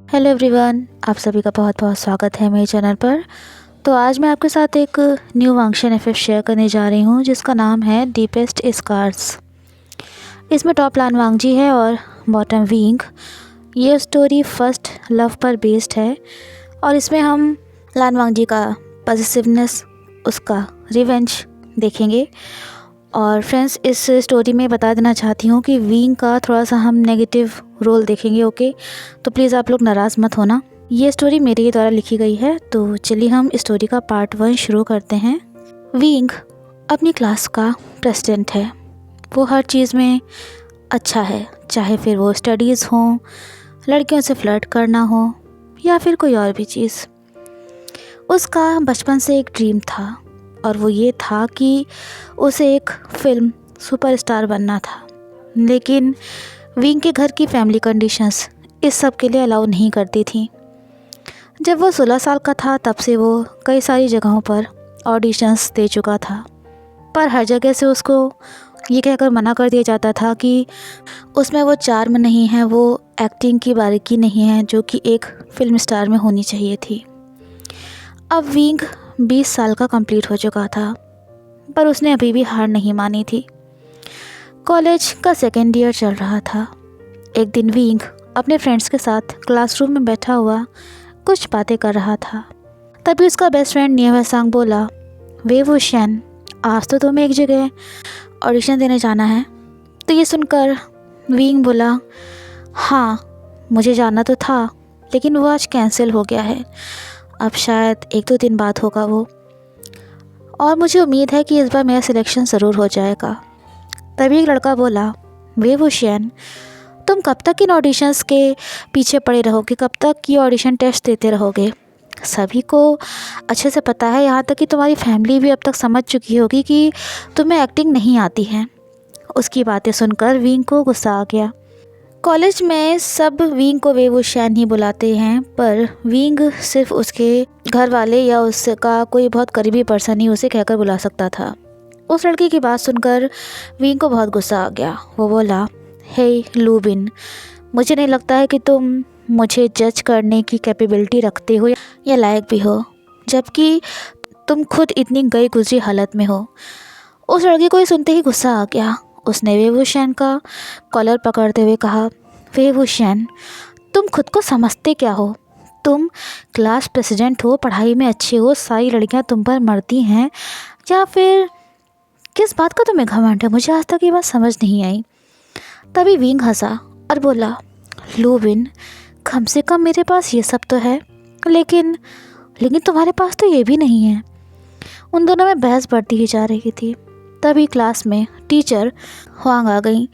Hello everyone, आप सभी का बहुत बहुत स्वागत है मेरे चैनल पर। तो आज मैं आपके साथ एक न्यू वांगशन एफएफ शेयर करने जा रही हूँ जिसका नाम है डीपेस्ट स्कार्स। इसमें टॉप लान वांगजी है और बॉटम विंग। ये स्टोरी फर्स्ट लव पर बेस्ड है और इसमें हम लान वांगजी का पॉजिटिवनेस, उसका रिवेंज देखेंगे। और फ्रेंड्स, इस स्टोरी में बता देना चाहती हूँ कि विंग का थोड़ा सा हम नेगेटिव रोल देखेंगे। ओके, तो प्लीज़ आप लोग नाराज़ मत होना। ये स्टोरी मेरे ही द्वारा लिखी गई है। तो चलिए हम स्टोरी का पार्ट 1 शुरू करते हैं। विंग अपनी क्लास का प्रेसिडेंट है। वो हर चीज़ में अच्छा है, चाहे फिर वो स्टडीज़ हों, लड़कियों से फ्लर्ट करना हो या फिर कोई और भी चीज़। उसका बचपन से एक ड्रीम था और वो ये था कि उसे एक फ़िल्म सुपरस्टार बनना था। लेकिन विंग के घर की फैमिली कंडीशंस इस सब के लिए अलाउ नहीं करती थी। जब वो 16 साल का था तब से वो कई सारी जगहों पर ऑडिशंस दे चुका था, पर हर जगह से उसको ये कहकर मना कर दिया जाता था कि उसमें वो चार्म नहीं है, वो एक्टिंग की बारीकी नहीं है जो कि एक फिल्म स्टार में होनी चाहिए थी। अब विंग 20 साल का कंप्लीट हो चुका था, पर उसने अभी भी हार नहीं मानी थी। कॉलेज का सेकेंड ईयर चल रहा था। एक दिन विंग अपने फ्रेंड्स के साथ क्लासरूम में बैठा हुआ कुछ बातें कर रहा था। तभी उसका बेस्ट फ्रेंड नियवासांग बोला, वे वुशन, आज तो तुम्हें एक जगह ऑडिशन देने जाना है। तो ये सुनकर विंग बोला, हाँ मुझे जाना तो था, लेकिन वो आज कैंसिल हो गया है। अब शायद 1-2 दिन बाद होगा वो, और मुझे उम्मीद है कि इस बार मेरा सिलेक्शन ज़रूर हो जाएगा। तभी एक लड़का बोला, वे वुशन, तुम कब तक इन ऑडिशंस के पीछे पड़े रहोगे? कब तक ये ऑडिशन टेस्ट देते रहोगे? सभी को अच्छे से पता है, यहाँ तक कि तुम्हारी फैमिली भी अब तक समझ चुकी होगी कि तुम्हें एक्टिंग नहीं आती है। उसकी बातें सुनकर विंग को गुस्सा आ गया। कॉलेज में सब विंग को वे वुशन ही बुलाते हैं, पर विंग सिर्फ उसके घर वाले या उसका कोई बहुत करीबी पर्सन ही उसे कहकर बुला सकता था। उस लड़की की बात सुनकर विंग को बहुत गुस्सा आ गया। वो बोला, हे लूबिन, मुझे नहीं लगता है कि तुम मुझे जज करने की कैपेबिलिटी रखते हो या लायक भी हो, जबकि तुम खुद इतनी गई गुजरी हालत में हो। उस लड़की को ये सुनते ही गुस्सा आ गया। उसने वेवुशन का कॉलर पकड़ते हुए कहा, वेवुशन, तुम खुद को समझते क्या हो? तुम क्लास प्रेसिडेंट हो, पढ़ाई में अच्छे हो, सारी लड़कियां तुम पर मरती हैं, या फिर किस बात का तुम्हें घमंड है? मुझे आज तक ये बात समझ नहीं आई। तभी विंग हंसा और बोला, लूबिन, कम से कम मेरे पास ये सब तो है, लेकिन तुम्हारे पास तो ये भी नहीं है। उन दोनों में बहस बढ़ती ही जा रही थी। तभी क्लास में टीचर हुआंग आ गई।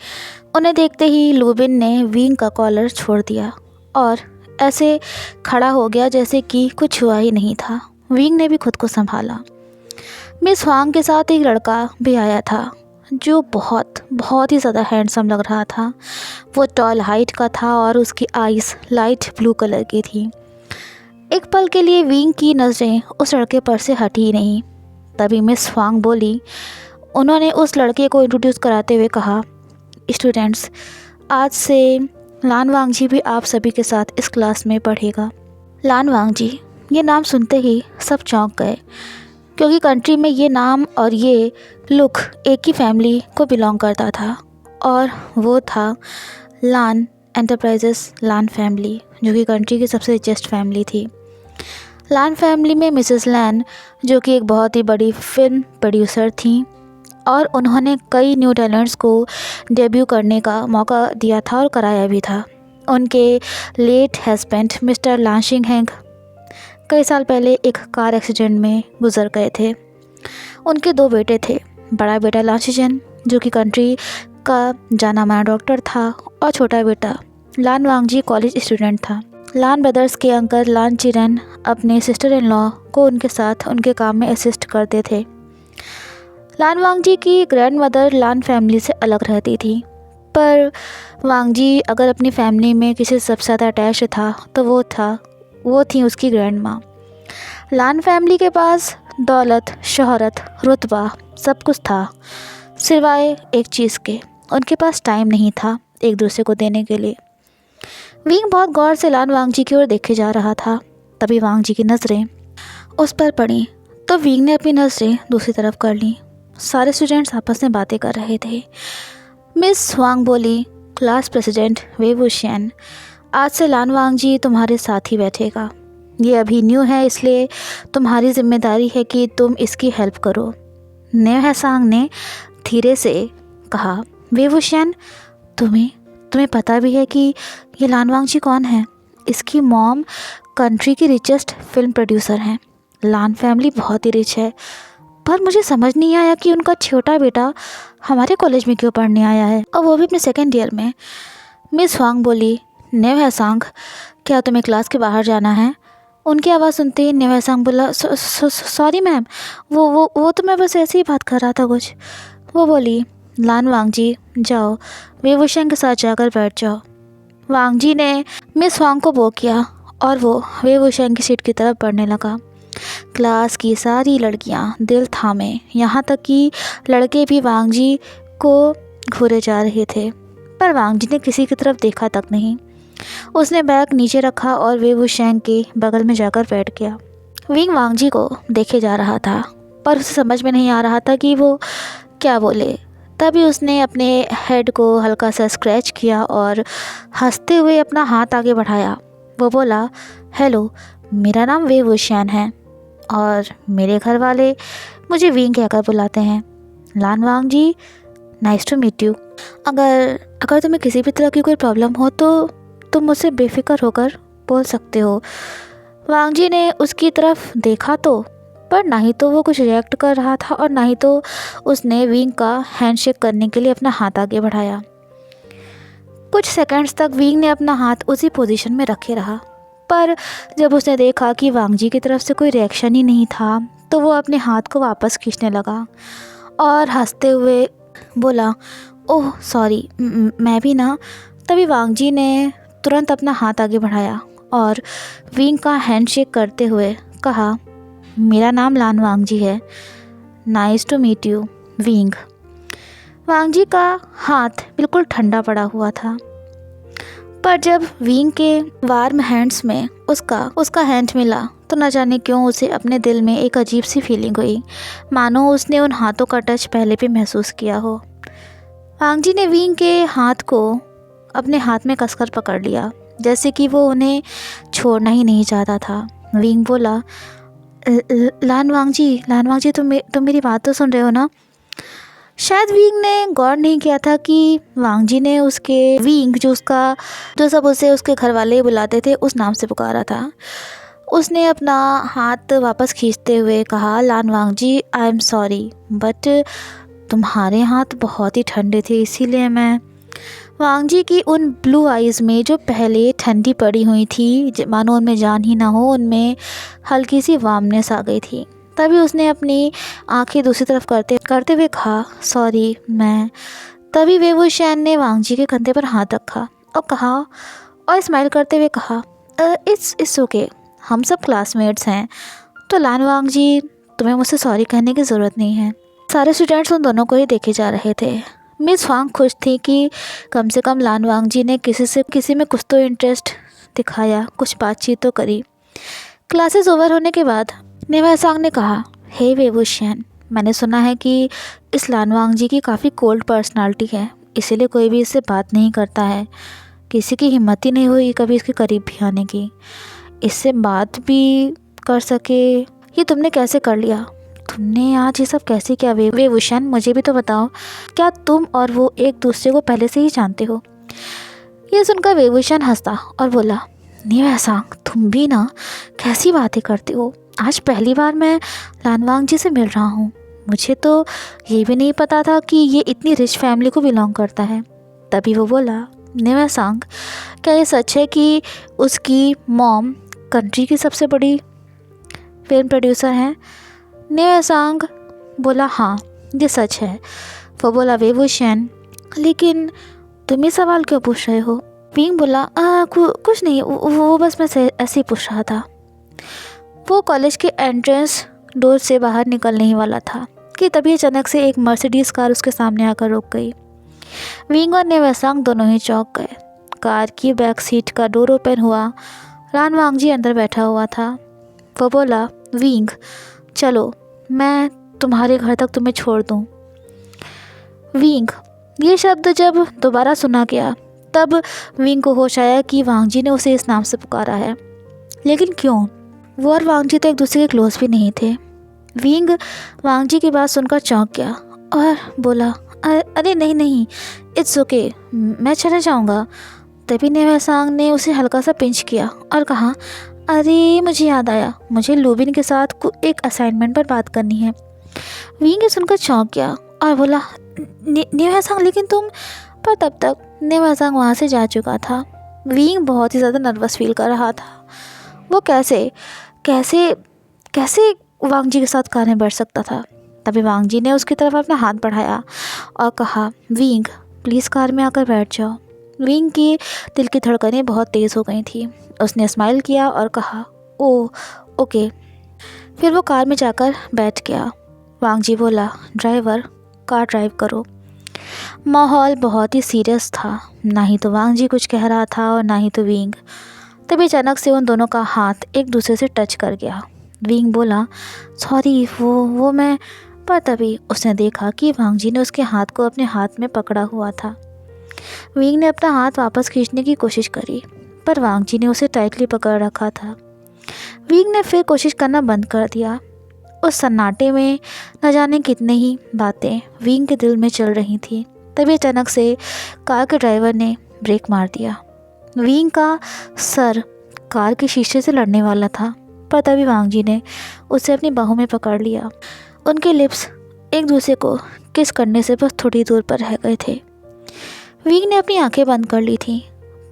उन्हें देखते ही लूबिन ने विंग का कॉलर छोड़ दिया और ऐसे खड़ा हो गया जैसे कि कुछ हुआ ही नहीं था। विंग ने भी खुद को संभाला। मिस हुआंग के साथ एक लड़का भी आया था जो बहुत ही ज़्यादा हैंडसम लग रहा था। वो टॉल हाइट का था और उसकी आइज़ लाइट ब्लू कलर की थी। एक पल के लिए विंग की नज़रें उस लड़के पर से हटी ही नहीं। तभी मिस हुआंग बोली। उन्होंने उस लड़के को इंट्रोड्यूस कराते हुए कहा, स्टूडेंट्स, आज से लान वांगजी भी आप सभी के साथ इस क्लास में पढ़ेगा। लान वांगजी, ये नाम सुनते ही सब चौंक गए, क्योंकि कंट्री में ये नाम और ये लुक एक ही फैमिली को बिलोंग करता था, और वो था लान एंटरप्राइजेस लान फैमिली, जो कि कंट्री की सबसे रिचेस्ट फैमिली थी। लान फैमिली में मिसेस लैन, जो कि एक बहुत ही बड़ी फिल्म प्रोड्यूसर थी, और उन्होंने कई न्यू टैलेंट्स को डेब्यू करने का मौका दिया था और कराया भी था। उनके late husband mister lashing hang कई साल पहले एक कार एक्सीडेंट में गुजर गए थे। उनके 2 बेटे थे। बड़ा बेटा लाशिजन, जो कि कंट्री का जाना माना डॉक्टर था, और छोटा बेटा लान वांगजी कॉलेज स्टूडेंट था। लान ब्रदर्स के अंकल लान चिरन अपने सिस्टर इन लॉ को उनके साथ उनके काम में असिस्ट करते थे। लान वांगजी की ग्रैंड मदर लान फैमिली से अलग रहती थी, पर वांगजी अगर अपनी फैमिली में किसी से सबसे ज़्यादा अटैच था तो वो थी उसकी ग्रैंड माँ। लान फैमिली के पास दौलत, शोहरत, रुतबा सब कुछ था, सिवाय एक चीज़ के, उनके पास टाइम नहीं था एक दूसरे को देने के लिए। विंग बहुत गौर से लान वांगजी की ओर देखे जा रहा था। तभी वांगजी की नज़रें उस पर पड़ी तो विंग ने अपनी नज़रें दूसरी तरफ कर लीं। सारे स्टूडेंट्स आपस में बातें कर रहे थे। मिस वांग बोली, क्लास प्रेसिडेंट वे वुशियन, आज से लान वांगजी तुम्हारे साथ ही बैठेगा। ये अभी न्यू है, इसलिए तुम्हारी जिम्मेदारी है कि तुम इसकी हेल्प करो। नेव हैसांग ने धीरे से कहा, वे वुशियन, तुम्हें पता भी है कि ये लान वांगजी कौन है? इसकी मॉम कंट्री की रिचेस्ट फिल्म प्रोड्यूसर हैं। लान फैमिली बहुत ही रिच है, पर मुझे समझ नहीं आया कि उनका छोटा बेटा हमारे कॉलेज में क्यों पढ़ने आया है, और वो भी अपने सेकेंड ईयर में। मिस वांग बोली, नेव हैसांग, क्या तुम्हें क्लास के बाहर जाना है? उनकी आवाज़ सुनते ही नेव हैसांग बोला, सॉरी मैम, वो तो मैं बस ऐसे ही बात कर रहा था कुछ। वो बोली, लान वांगजी, जाओ वे वुशियन के साथ जाकर बैठ जाओ। वांगजी ने मिस वांग को वो किया और वो वे वुशियन की सीट की तरफ बढ़ने लगा। क्लास की सारी लड़कियां दिल थामे, यहाँ तक कि लड़के भी वांगजी को घूरे जा रहे थे, पर वांगजी ने किसी की तरफ देखा तक नहीं। उसने बैग नीचे रखा और वे वुशियन के बगल में जाकर बैठ गया। विंग वांगजी को देखे जा रहा था, पर उसे समझ में नहीं आ रहा था कि वो क्या बोले। तभी उसने अपने हेड को हल्का सा स्क्रैच किया और हंसते हुए अपना हाथ आगे बढ़ाया। वो बोला, हेलो, मेरा नाम वे वुशियन है और मेरे घर वाले मुझे विंग कहकर बुलाते हैं। लान वांगजी, नाइस टू मीट यू। अगर तुम्हें किसी भी तरह की कोई प्रॉब्लम हो तो तुम मुझसे बेफिक्र होकर बोल सकते हो। वांगजी ने उसकी तरफ देखा तो, पर ना ही तो वो कुछ रिएक्ट कर रहा था और ना ही तो उसने विंग का हैंडशेक करने के लिए अपना हाथ आगे बढ़ाया। कुछ सेकंड्स तक विंग ने अपना हाथ उसी पोजीशन में रखे रहा, पर जब उसने देखा कि वांगजी की तरफ से कोई रिएक्शन ही नहीं था तो वो अपने हाथ को वापस खींचने लगा और हंसते हुए बोला, ओह सॉरी, मैं भी ना। तभी वांगजी ने तुरंत अपना हाथ आगे बढ़ाया और विंग का हैंडशेक करते हुए कहा, मेरा नाम लान वांगजी है, nice to meet you Wing. Wangji का हाथ बिल्कुल ठंडा पड़ा हुआ था, पर जब विंग के वार्म हैंड्स में उसका हैंड मिला तो न जाने क्यों उसे अपने दिल में एक अजीब सी फीलिंग हुई, मानो उसने उन हाथों का टच पहले भी महसूस किया हो। वांगजी ने विंग के हाथ को अपने हाथ में कसकर पकड़ लिया, जैसे कि वो उन्हें छोड़ना ही नहीं चाहता था। विंग बोला, लान वांगजी, तुम मेरी बात तो सुन रहे हो ना? शायद विंग ने गौर नहीं किया था कि वांगजी ने उसके विंग जो सब उसे उसके घर वाले बुलाते थे उस नाम से पुकारा था। उसने अपना हाथ वापस खींचते हुए कहा, लान वांगजी, आई एम सॉरी, बट तुम्हारे हाथ बहुत ही ठंडे थे, इसीलिए मैं। वांगजी की उन ब्लू आइज़ में जो पहले ठंडी पड़ी हुई थी, मानो उनमें जान ही ना हो, उनमें हल्की सी वार्मनेस आ गई थी। तभी उसने अपनी आंखें दूसरी तरफ करते हुए कहा, सॉरी, मैं। तभी वे वुशियन ने वांगजी के कंधे पर हाथ रखा और कहा और स्माइल करते हुए कहा, इट्स ओके, हम सब क्लासमेट्स हैं, तो लान वांगजी, तुम्हें मुझसे सॉरी कहने की ज़रूरत नहीं है। सारे स्टूडेंट्स उन दोनों को ही देखे जा रहे थे। मिस वांग खुश थी कि कम से कम लान वांगजी ने किसी में कुछ तो इंटरेस्ट दिखाया, कुछ बातचीत तो करी। क्लासेस ओवर होने के बाद नेव हैसांग ने कहा, हे वे वुशियन, मैंने सुना है कि इस लान वांगजी की काफ़ी कोल्ड पर्सनालिटी है, इसीलिए कोई भी इससे बात नहीं करता है। किसी की हिम्मत ही नहीं हुई कभी इसके करीब भी आने की, इससे बात भी कर सके। ये तुमने कैसे कर लिया? तुमने आज ये सब कैसे किया? वे वुशियन, मुझे भी तो बताओ, क्या तुम और वो एक दूसरे को पहले से ही जानते हो? ये सुनकर वे वुशियन हंसा और बोला, नेव हैसांग, तुम भी ना कैसी बातें करते हो। आज पहली बार मैं लान वांगजी से मिल रहा हूँ। मुझे तो ये भी नहीं पता था कि ये इतनी रिच फैमिली को बिलोंग करता है। तभी वो बोला, नेव हैसांग, क्या ये सच है कि उसकी मॉम कंट्री की सबसे बड़ी फिल्म प्रोड्यूसर हैं? नेव हैसांग बोला, हाँ, ये सच है। वो बोला, वे वुशियन, लेकिन तुम ये सवाल क्यों पूछ रहे हो? विंग बोला, कुछ नहीं, वो बस मैं ऐसे ही पूछ रहा था। वो कॉलेज के एंट्रेंस डोर से बाहर निकलने ही वाला था कि तभी अचानक से एक मर्सिडीज़ कार उसके सामने आकर रुक गई। विंग और नेव हैसांग दोनों ही चौंक गए। कार की बैक सीट का डोर ओपन हुआ। लान वांगजी अंदर बैठा हुआ था। वो बोला, विंग चलो, मैं तुम्हारे घर तक तुम्हें छोड़ दूँ। विंग, ये शब्द जब दोबारा सुना गया तब विंग को होश आया कि वांगजी ने उसे इस नाम से पुकारा है। लेकिन क्यों? वो और वांगजी तो एक दूसरे के क्लोज भी नहीं थे। विंग वांगजी की बात सुनकर चौंक गया और बोला, अरे नहीं नहीं, इट्स ओके, मैं चला जाऊँगा। तभी नेवासांग ने उसे हल्का सा पिंच किया और कहा, अरे मुझे याद आया, मुझे लुबिन के साथ एक असाइनमेंट पर बात करनी है। विंग सुनकर चौंक गया और बोला, नेवासांग लेकिन तुम। पर तब तक नेवासांग वहाँ से जा चुका था। विंग बहुत ही ज़्यादा नर्वस फील कर रहा था। वो कैसे कैसे कैसे वांगजी के साथ कार में बैठ सकता था। तभी वांगजी ने उसकी तरफ अपना हाथ बढ़ाया और कहा, विंग प्लीज़ कार में आकर बैठ जाओ। विंग की दिल की धड़कनें बहुत तेज़ हो गई थी। उसने स्माइल किया और कहा, ओह ओके। फिर वो कार में जाकर बैठ गया। वांगजी बोला, ड्राइवर कार ड्राइव करो। माहौल बहुत ही सीरियस था। ना ही तो वांगजी कुछ कह रहा था और ना ही तो विंग। तभी अचानक से उन दोनों का हाथ एक दूसरे से टच कर गया। विंग बोला, सॉरी, वो मैं। पर तभी उसने देखा कि वांगजी ने उसके हाथ को अपने हाथ में पकड़ा हुआ था। विंग ने अपना हाथ वापस खींचने की कोशिश करी पर वांगजी ने उसे टाइटली पकड़ रखा था। विंग ने फिर कोशिश करना बंद कर दिया। उस सन्नाटे में न जाने कितने ही बातें विंग के दिल में चल रही थी। तभी अचानक से कार के ड्राइवर ने ब्रेक मार दिया। विंग का सर कार के शीशे से लड़ने वाला था पर तभी वांगजी ने उसे अपनी बाहों में पकड़ लिया। उनके लिप्स एक दूसरे को किस करने से बस थोड़ी दूर पर रह गए थे। विंग ने अपनी आंखें बंद कर ली थी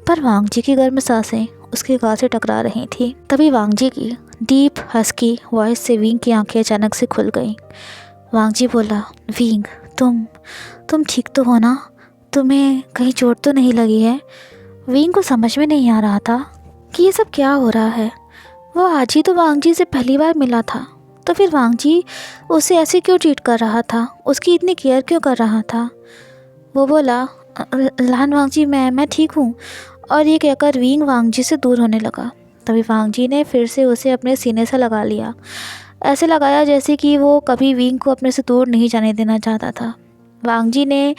पर वांगजी की गर्म सांसें उसके गाल से टकरा रही थी। तभी वांगजी की डीप हस्की वॉइस से विंग की आंखें अचानक से खुल गईं। वांगजी बोला, विंग तुम ठीक तो हो ना? तुम्हें कहीं चोट तो नहीं लगी है? विंग को समझ में नहीं आ रहा था कि ये सब क्या हो रहा है। वो आज ही तो वांगजी से पहली बार मिला था, तो फिर वांगजी उसे ऐसे क्यों ट्रीट कर रहा था, उसकी इतनी केयर क्यों कर रहा था। वो बोला, लान वांगजी मैं ठीक हूँ। और ये कहकर विंग वांगजी से दूर होने लगा। तभी वांगजी ने फिर से उसे अपने सीने से लगा लिया। ऐसे लगाया जैसे कि वो कभी विंग को अपने से दूर नहीं जाने देना चाहता था। वांगजी ने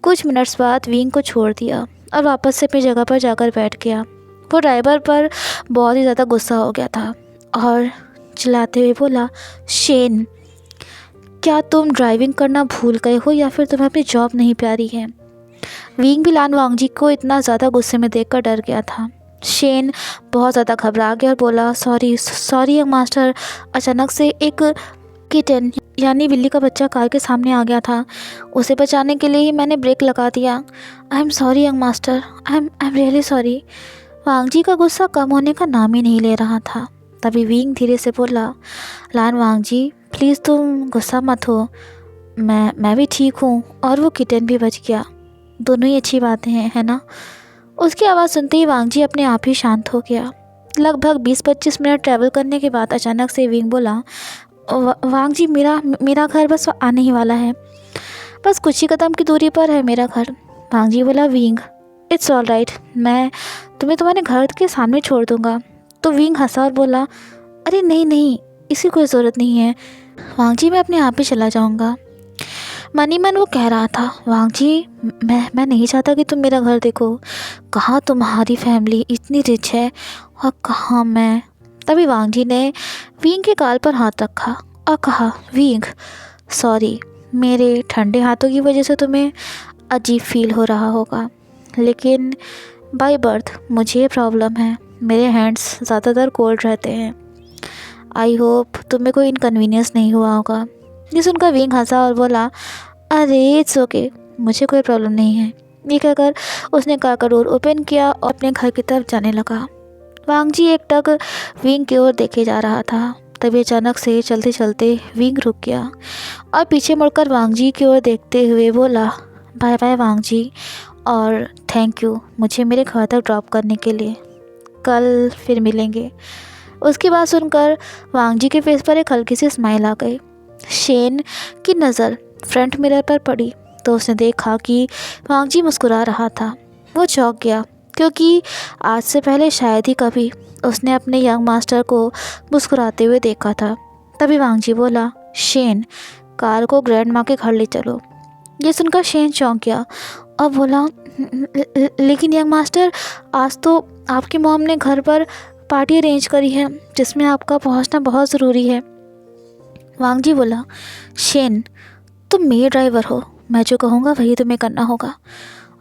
कुछ मिनट्स बाद विंग को छोड़ दिया और वापस से अपनी जगह पर जाकर बैठ गया। वो ड्राइवर पर बहुत ही ज़्यादा गुस्सा हो गया था और चिल्लाते हुए बोला, शेन क्या तुम ड्राइविंग करना भूल गए हो या फिर तुम्हें अपनी जॉब नहीं प्यारी है। विंग भी लान वांगजी को इतना ज़्यादा गुस्से में देखकर डर गया था। शेन बहुत ज़्यादा घबरा गया और बोला, सॉरी यंग मास्टर। अचानक से एक किटन यानी बिल्ली का बच्चा कार के सामने आ गया था। उसे बचाने के लिए ही मैंने ब्रेक लगा दिया। I am sorry young master, I am really sorry. Wangji का गुस्सा कम होने का नाम ही नहीं ले रहा था। तभी विंग धीरे से बोला, लान वांगजी प्लीज़ तुम गुस्सा मत हो, मैं भी ठीक हूँ और वो किटन भी बच गया। दोनों ही अच्छी बातें हैं, है ना। उसकी आवाज़ सुनते ही वांगजी अपने आप ही शांत हो गया। लगभग 20-25 मिनट ट्रैवल करने के बाद अचानक से विंग बोला, वांगजी मेरा घर बस आने ही वाला है, बस कुछ ही कदम की दूरी पर है मेरा घर। वांगजी बोला, विंग इट्स ऑल राइट, मैं तुम्हें तुम्हारे घर के सामने छोड़ दूँगा। तो विंग हंसा और बोला, अरे नहीं, इसकी कोई ज़रूरत नहीं है वांगजी, मैं अपने आप ही चला जाऊँगा। मनी मन वो कह रहा था, वांगजी मैं नहीं चाहता कि तुम मेरा घर देखो। कहाँ तुम्हारी फैमिली इतनी रिच है और कहाँ मैं। तभी वांगजी ने विंग के गाल पर हाथ रखा और कहा, विंग सॉरी, मेरे ठंडे हाथों की वजह से तुम्हें अजीब फील हो रहा होगा, लेकिन बाय बर्थ मुझे ये प्रॉब्लम है, मेरे हैंड्स ज़्यादातर कोल्ड रहते हैं। आई होप तुम्हें कोई इनकन्वीनियंस नहीं हुआ होगा। ये सुनकर विंग हंसा और बोला, अरे इट्स ओके, मुझे कोई प्रॉब्लम नहीं है। ये कहकर उसने कार का डोर ओपन किया और अपने घर की तरफ जाने लगा। वांगजी एकटक विंग की ओर देखे जा रहा था। तभी अचानक से चलते चलते विंग रुक गया और पीछे मुड़कर वांगजी की ओर देखते हुए बोला, बाय बाय वांगजी और थैंक यू मुझे मेरे घर तक ड्रॉप करने के लिए। कल फिर मिलेंगे। उसकी बात सुनकर वांगजी के फेस पर एक हल्की सी स्माइल आ गई। शेन की नज़र फ्रंट मिरर पर पड़ी तो उसने देखा कि वांगजी मुस्कुरा रहा था। वो चौंक गया क्योंकि आज से पहले शायद ही कभी उसने अपने यंग मास्टर को मुस्कुराते हुए देखा था। तभी वांगजी बोला, शेन, कार को ग्रैंड माँ के घर ले चलो। ये सुनकर शेन चौंक गया और बोला, लेकिन यंग मास्टर, आज तो आपकी मॉम ने घर पर पार्टी अरेंज करी है जिसमें आपका पहुंचना बहुत ज़रूरी है। वांगजी बोला, शेन, तुम मेरे ड्राइवर हो, मैं जो कहूँगा वही तुम्हें करना होगा।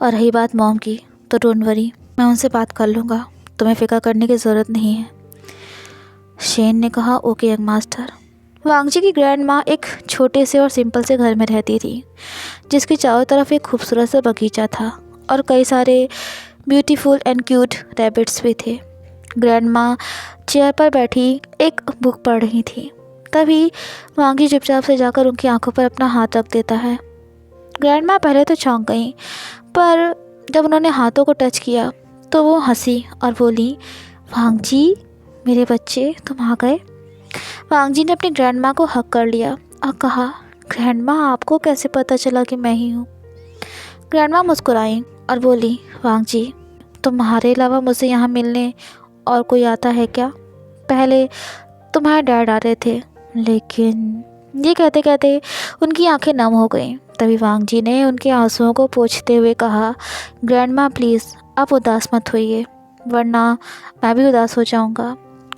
और रही बात मॉम की, तो डोंट वरी, मैं उनसे बात कर लूँगा, तुम्हें फ़िक्र करने की ज़रूरत नहीं है। शेन ने कहा, ओके यंग मास्टर। वांगजी की ग्रैंड माँ एक छोटे से और सिंपल से घर में रहती थी, जिसके चारों तरफ एक खूबसूरत सा बगीचा था और कई सारे ब्यूटीफुल एंड क्यूट रैबिट्स भी थे। ग्रैंड माँ चेयर पर बैठी एक बुक पढ़ रही थी। तभी वांगजी चुपचाप से जाकर उनकी आंखों पर अपना हाथ रख देता है। ग्रैंड माँ पहले तो चौंक गई, पर जब उन्होंने हाथों को टच किया तो वो हंसी और बोली, वांगजी, मेरे बच्चे, तुम आ गए। वांगजी ने अपनी ग्रैंड माँ को हक कर लिया और कहा, ग्रैंड माँ, आपको कैसे पता चला कि मैं ही हूँ। ग्रैंड माँ मुस्कुराई और बोली, वांगजी, तुम्हारे अलावा मुझसे यहाँ मिलने और कोई आता है क्या? पहले तुम्हारे डैड आ रहे थे, लेकिन ये कहते कहते उनकी आंखें नम हो गईं। तभी वांगजी ने उनके आंसुओं को पोंछते हुए कहा, ग्रैंड माँ प्लीज़, आप उदास मत होइए, वरना मैं भी उदास हो जाऊँगा।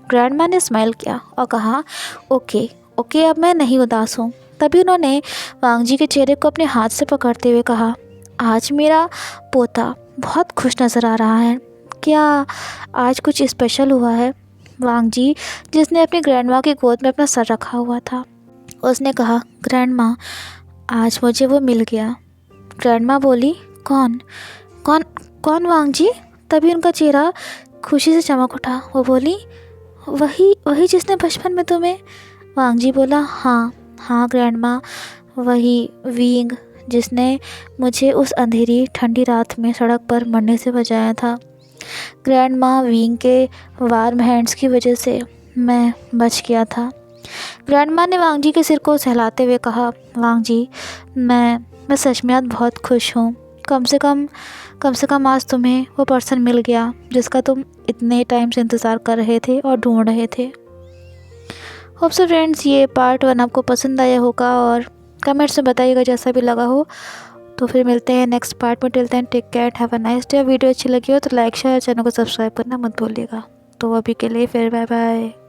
ग्रैंड माँ ने स्माइल किया और कहा, ओके ओके, अब मैं नहीं उदास हूँ। तभी उन्होंने वांगजी के चेहरे को अपने हाथ से पकड़ते हुए कहा, आज मेरा पोता बहुत खुश नज़र आ रहा है, क्या आज कुछ स्पेशल हुआ है? वांगजी, जिसने अपनी ग्रैंड माँ की गोद में अपना सर रखा हुआ था, उसने कहा, ग्रैंड माँ, आज मुझे वो मिल गया। ग्रैंड माँ बोली, कौन कौन कौन वांगजी? तभी उनका चेहरा खुशी से चमक उठा। वो बोली, वही वही जिसने बचपन में तुम्हें। वांगजी बोला, हाँ हाँ ग्रैंड माँ, वही विंग, जिसने मुझे उस अंधेरी ठंडी रात में सड़क पर मरने से बचाया था। ग्रैंड माँ, विंग के वार्म हैंड्स की वजह से मैं बच गया था। ग्रैंड माँ ने वांगजी के सिर को सहलाते हुए कहा, वांगजी, मैं सच में आज बहुत खुश हूँ। कम से कम आज तुम्हें वो पर्सन मिल गया जिसका तुम इतने टाइम से इंतज़ार कर रहे थे और ढूंढ रहे थे। होप सो फ्रेंड्स, ये पार्ट 1 आपको पसंद आया होगा और कमेंट्स में बताइएगा जैसा भी लगा हो। तो फिर मिलते हैं नेक्स्ट पार्ट में। Till then take care, have a nice day. Video अच्छी लगी हो तो लाइक शेयर, चैनल को सब्सक्राइब करना मत भूलिएगा। तो अभी के लिए फिर बाय बाय।